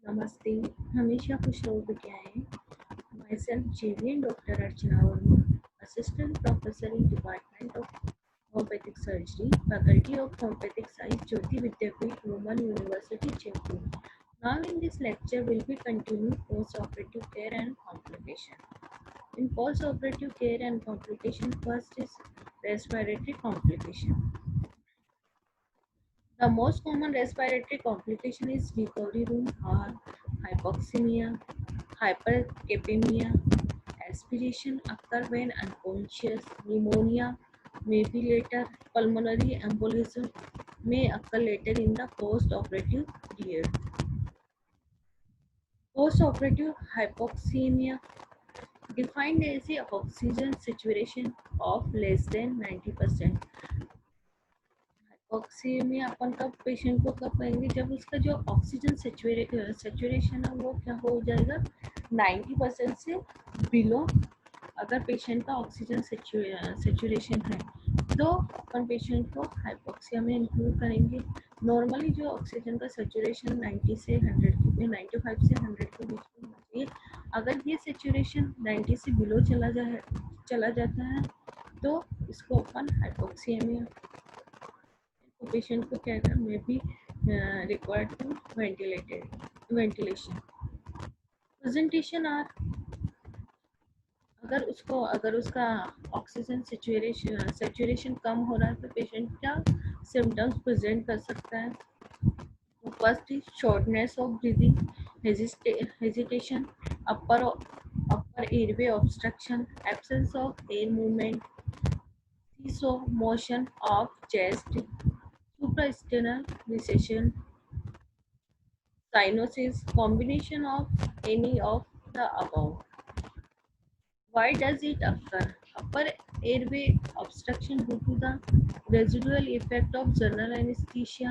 नमस्ते, हमेशा खुश रहो बिटिया है। Myself JVN Dr. Archana Verma, Assistant Professor in Department of Homeopathic Surgery, Faculty of Homeopathic Science, Jyoti Vidyapeeth, Women University, Jaipur. Now in this lecture will be continuing post-operative care and complication. In post-operative care and complication, first is respiratory complication. The most common respiratory complication is recovery room or hypoxemia, hypercapemia, aspiration occur when unconscious, pneumonia may be later, pulmonary embolism may occur later in the post-operative period. Post-operative hypoxemia defined as a oxygen saturation of less than 90%. ऑक्सीमिया अपन कब patient को कब कहेंगे जब उसका जो oxygen saturation है वो क्या हो जाएगा 90% से बिलो। अगर पेशेंट का ऑक्सीजन सेचुरेशन है तो अपन पेशेंट को हाइपोक्सिया में इंक्लूड करेंगे। नॉर्मली जो ऑक्सीजन का सेचुरेशन 90 से 100 95 से 100 के बीच में होना चाहिए। अगर ये सेचुरेशन 90 से बिलो चला जाता है तो इसको अपन हाइपोक्सिया पेशेंट को क्या है may be required to ventilation presentation are. अगर उसका ऑक्सीजन सेचुरेशन कम हो रहा है तो पेशेंट क्या सिम्टम्स प्रेजेंट कर सकता है। तो first is shortness of breathing, hesitation, upper airway obstruction, absence of air movement, seesaw motion of chest, suprasternal recession, cyanosis, combination of any of the above. Why does it occur? Upper airway obstruction due to the residual effect of general anesthesia,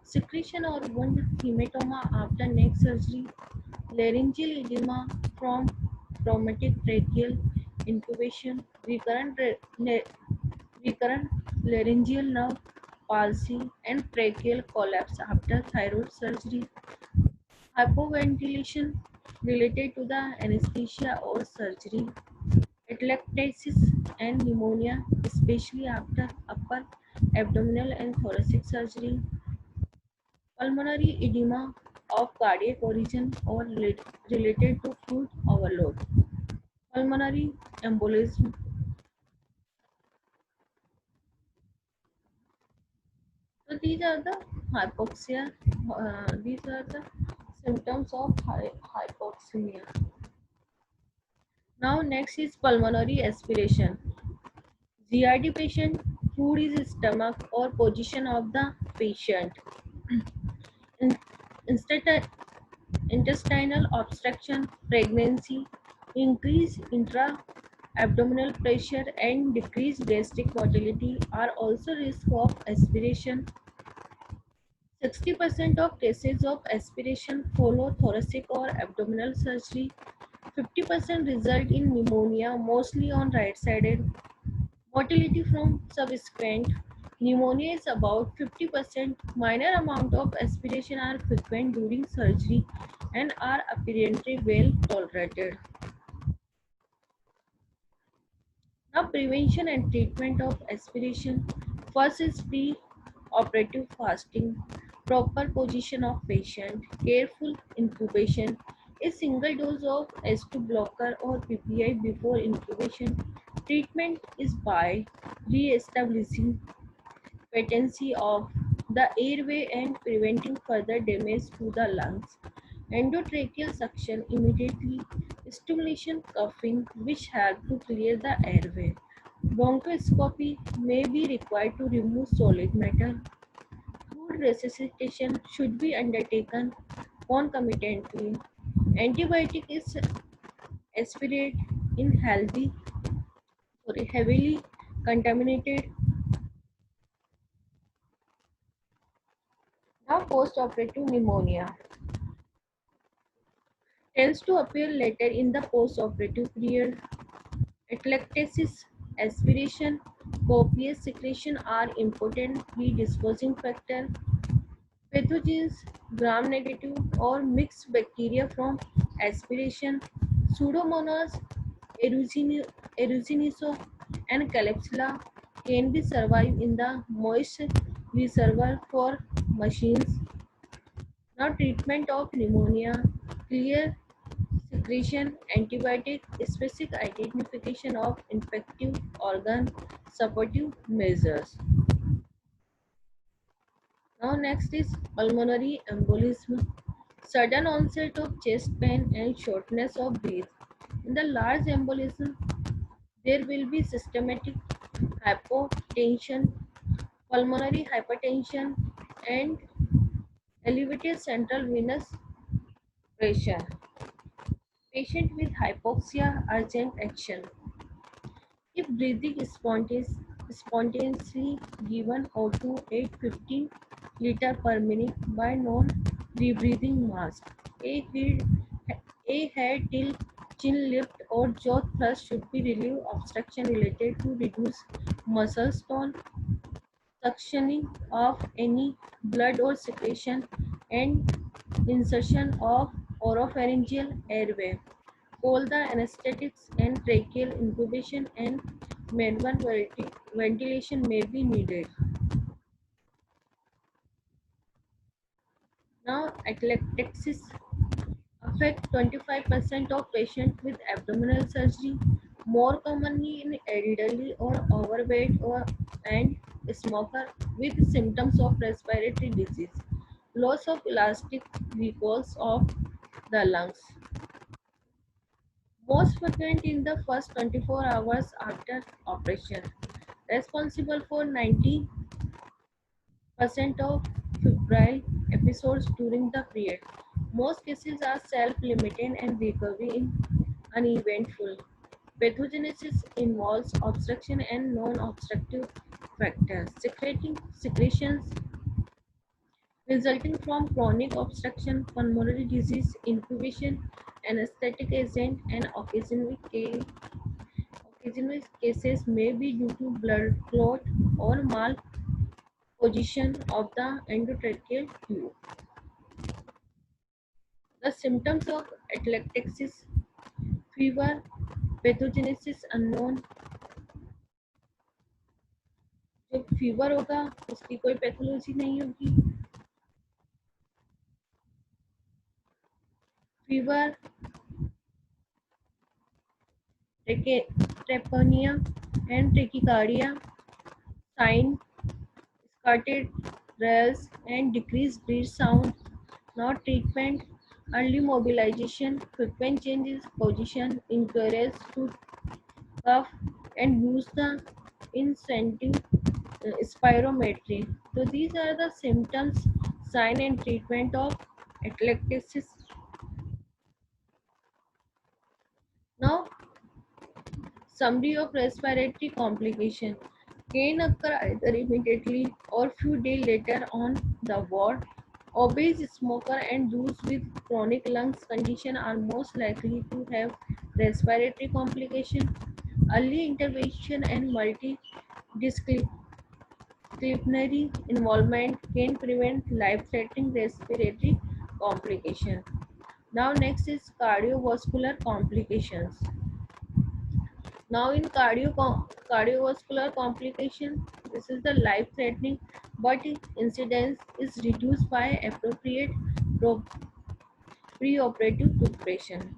secretion or wound hematoma after neck surgery, laryngeal edema from traumatic tracheal intubation, recurrent laryngeal nerve palsy, and tracheal collapse after thyroid surgery, hypoventilation related to the anesthesia or surgery, atelectasis and pneumonia, especially after upper abdominal and thoracic surgery, pulmonary edema of cardiac origin or related to fluid overload, pulmonary embolism. So these are the hypoxia. These are the symptoms of hypoxemia. Now next is pulmonary aspiration. GRD patient, food is stomach or position of the patient. In- Intestinal obstruction, pregnancy, increased intra-abdominal pressure and decreased gastric motility are also risk of aspiration. 60% of cases of aspiration follow thoracic or abdominal surgery. 50% result in pneumonia, mostly on right-sided. Mortality from subsequent pneumonia is about 50%. Minor amount of aspiration are frequent during surgery and are apparently well tolerated. Now, prevention and treatment of aspiration. First is pre-operative fasting, proper position of patient, careful incubation, a single dose of S2 blocker or PPI before incubation. Treatment is by re-establishing patency of the airway and preventing further damage to the lungs. Endotracheal suction immediately, stimulation coughing which help to clear the airway. Bronchoscopy may be required to remove solid matter. Food resuscitation should be undertaken concomitantly. Antibiotic is aspirate in heavily contaminated. Now post-operative pneumonia tends to appear later in the post-operative period. Atelectasis, aspiration, copious secretion are important predisposing factors. Pathogens, gram-negative or mixed bacteria from aspiration, Pseudomonas aeruginosa and Klebsiella can be survive in the moist reservoir for machines. Now treatment of pneumonia, clear secretion, antibiotic, specific identification of infective organ, supportive measures. Now next is pulmonary embolism, sudden onset of chest pain and shortness of breath. In the large embolism, there will be systematic hypotension, pulmonary hypertension, and elevated central venous pressure. Patient with hypoxia, urgent action. If breathing is spontaneously given O2 at 15 liters per minute by non-rebreathing mask, a head, a head till chin lift or jaw thrust should be relieve obstruction related to reduce muscle tone, suctioning of any blood or secretion, and insertion of oropharyngeal airway. All the anesthetics and tracheal intubation and manual ventilation may be needed. Now, atelectasis affect 25% of patients with abdominal surgery, more commonly in elderly or overweight and smoker with symptoms of respiratory disease, loss of elastic recalls of the lungs. Most frequent in the first 24 hours after operation, responsible for 90% of febrile episodes during the period. Most cases are self-limited and recovery in uneventful. Pathogenesis involves obstruction and non-obstructive factors, secretions resulting from chronic obstruction, pulmonary disease, incubation, anesthetic agent, and occasional cases may be due to blood clot or malposition of the endotracheal tube. The symptoms of atelectasis, fever, pathogenesis unknown. जो fever होगा उसकी कोई pathology नहीं होगी. Fever, trepopnea and tachycardia, sign scattered rails and decreased breath sound. Not treatment, early mobilization, frequent changes position, encourage to cough and use the incentive spirometry. So these are the symptoms, sign and treatment of atelectasis. Now, summary of respiratory complication can occur either immediately or few days later on the ward. Obese smoker and those with chronic lungs condition are most likely to have respiratory complication. Early intervention and multidisciplinary involvement can prevent life-threatening respiratory complication. Now next is cardiovascular complications. Now in cardiovascular complication, this is the life-threatening, but incidence is reduced by appropriate preoperative preparation.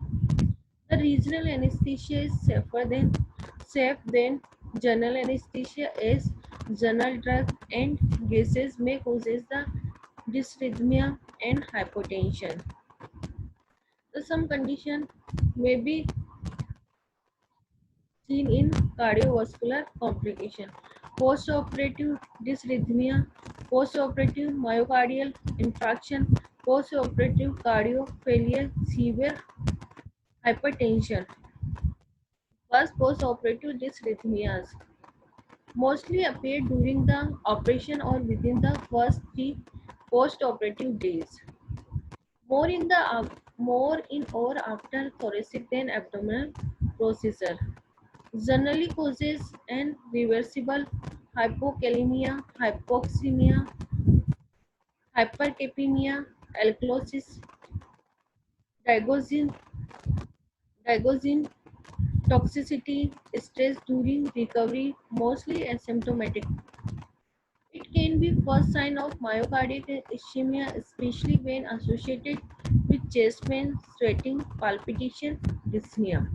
The regional anesthesia is safe than general anesthesia as general drug and gases may causes the dysrhythmia and hypotension. Some condition may be seen in cardiovascular complication. Postoperative dysrhythmia, postoperative myocardial infarction, postoperative cardio failure, severe hypertension. First, postoperative dysrhythmias mostly appear during the operation or within the first 3 postoperative days. More in or after thoracic than abdominal procedure. Generally causes an reversible hypokalemia, hypoxemia, hypercapnia, alkalosis, digoxin, digoxin toxicity, stress during recovery, mostly asymptomatic. It can be first sign of myocardial ischemia, especially when associated with chest pain, sweating, palpitation, dyspnea.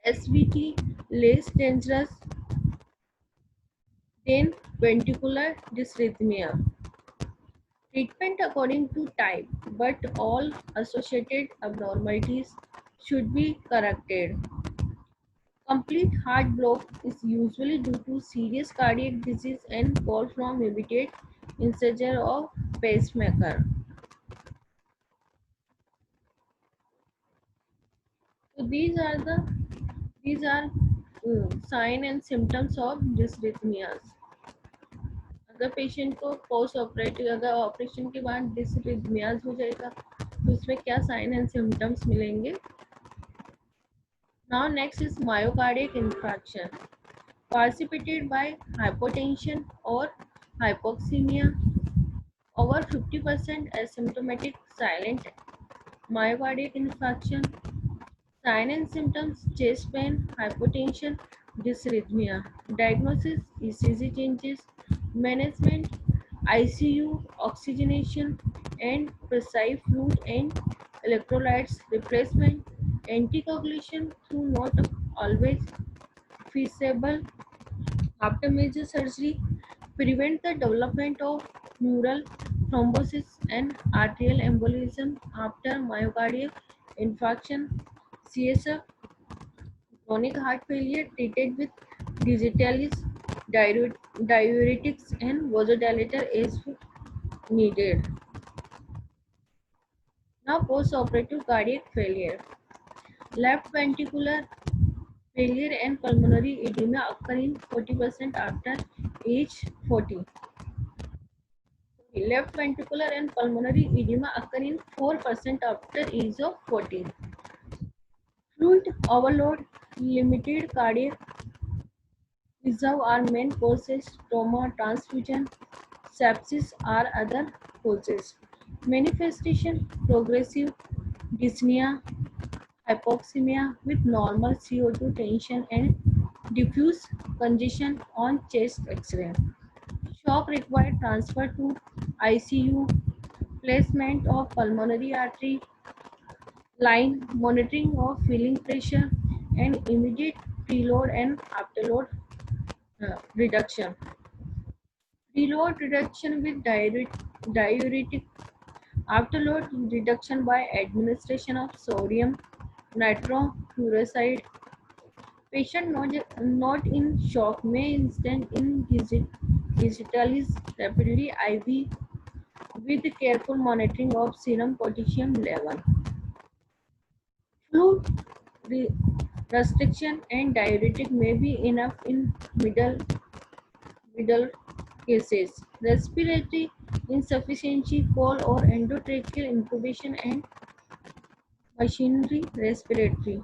SVT less dangerous than ventricular dysrhythmia. Treatment according to type, but all associated abnormalities should be corrected. Complete heart block is usually due to serious cardiac disease and call from immediate incision of pacemaker. So these are sign and symptoms of dysrhythmias. अगर patient को post operative अगर operation के बाद dysrhythmias हो जाएगा तो उसमें क्या साइन एंड सिम्टम्स मिलेंगे. Now next is myocardial infarction precipitated by hypotension or hypoxemia. Over 50% asymptomatic silent myocardic infarction. Sign and symptoms chest pain, hypotension, dysrhythmia. Diagnosis ECG changes. Management ICU, oxygenation, and precise fluid and electrolytes replacement. Anticoagulation through not always feasible after major surgery. Prevent the development of mural thrombosis and arterial embolism after myocardial infarction. CSF chronic heart failure treated with digitalis, diuretics, and vasodilator as needed. Now, post-operative cardiac failure. Left ventricular failure and pulmonary edema occur in 40% after age 40. Left ventricular and pulmonary edema occur in 4% after age of 40. Fluid overload, limited cardiac reserve are main causes. Trauma, transfusion, sepsis are other causes. Manifestation: progressive dyspnea, hypoxemia with normal CO2 tension and diffuse congestion on chest X-ray. Shock required transfer to ICU, placement of pulmonary artery line, monitoring of filling pressure, and immediate preload and afterload reduction. Preload reduction with diuretic, afterload reduction by administration of sodium nitrochloride. Patient not in shock may instant in digitalis rapidly IV with careful monitoring of serum potassium level. Fluid restriction and diuretic may be enough in middle cases. Respiratory insufficiency, call or endotracheal intubation and machinery respiratory.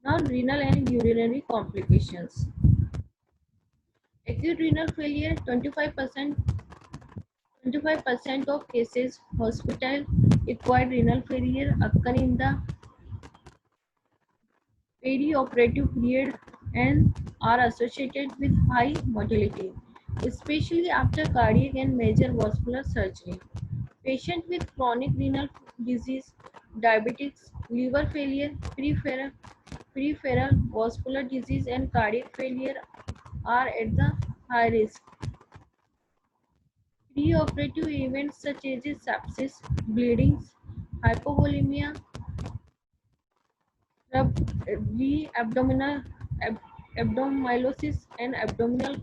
Now, renal and urinary complications. Acute renal failure, 25% of cases hospital acquired renal failure occur in the perioperative period and are associated with high mortality, especially after cardiac and major vascular surgery. Patients with chronic renal disease, diabetics, liver failure, peripheral vascular disease, and cardiac failure are at the high risk. Preoperative events such as sepsis, bleedings, hypovolemia, abdominolosis, and abdominal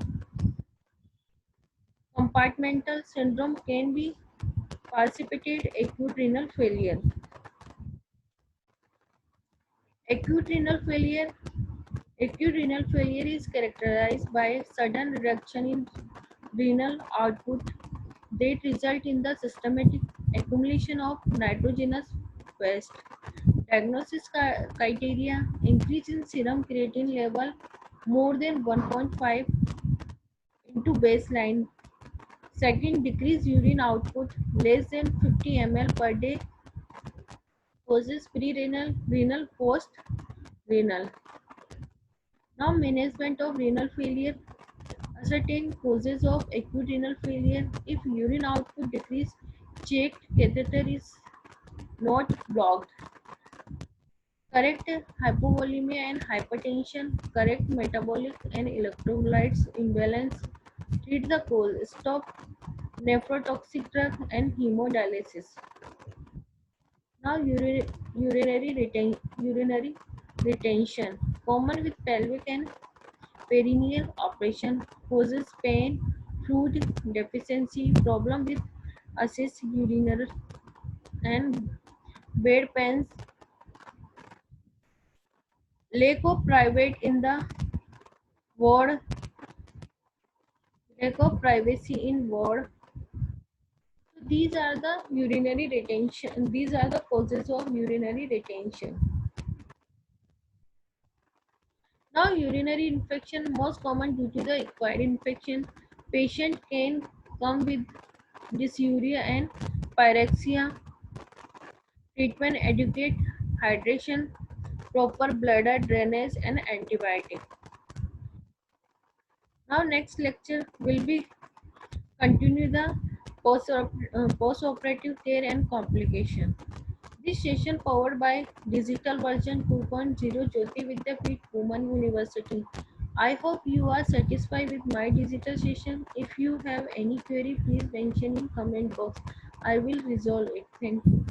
compartmental syndrome can be precipitate acute renal failure. Acute renal failure Acute renal failure is characterized by sudden reduction in renal output that result in the systematic accumulation of nitrogenous waste. Diagnosis criteria: increase in serum creatinine level more than 1.5 into baseline, Second, decrease urine output less than 50 ml per day causes pre-renal, renal, post-renal. Now, management of renal failure. Ascertain causes of acute renal failure. If urine output decrease, checked catheter is not blocked. Correct hypovolemia and hypertension. Correct metabolic and electrolytes imbalance. Treat the cause. Stop nephrotoxic drug and hemodialysis. Now urinary retention, common with pelvic and perineal operation, causes pain, fluid deficiency, problem with access urinary and bed pains, lack of private in the ward, lack of privacy in ward. So these are the urinary retention. These are the causes of urinary retention. Now, urinary infection most common due to the acquired infection. Patient can come with dysuria and pyrexia. Treatment adequate hydration, proper bladder drainage, and antibiotic. Now, next lecture will be continue the post-operative care and complication. This session powered by digital version 2.0 Jyoti Vidyapeeth Women University. I hope you are satisfied with my digital session. If you have any query, please mention in comment box. I will resolve it. Thank you.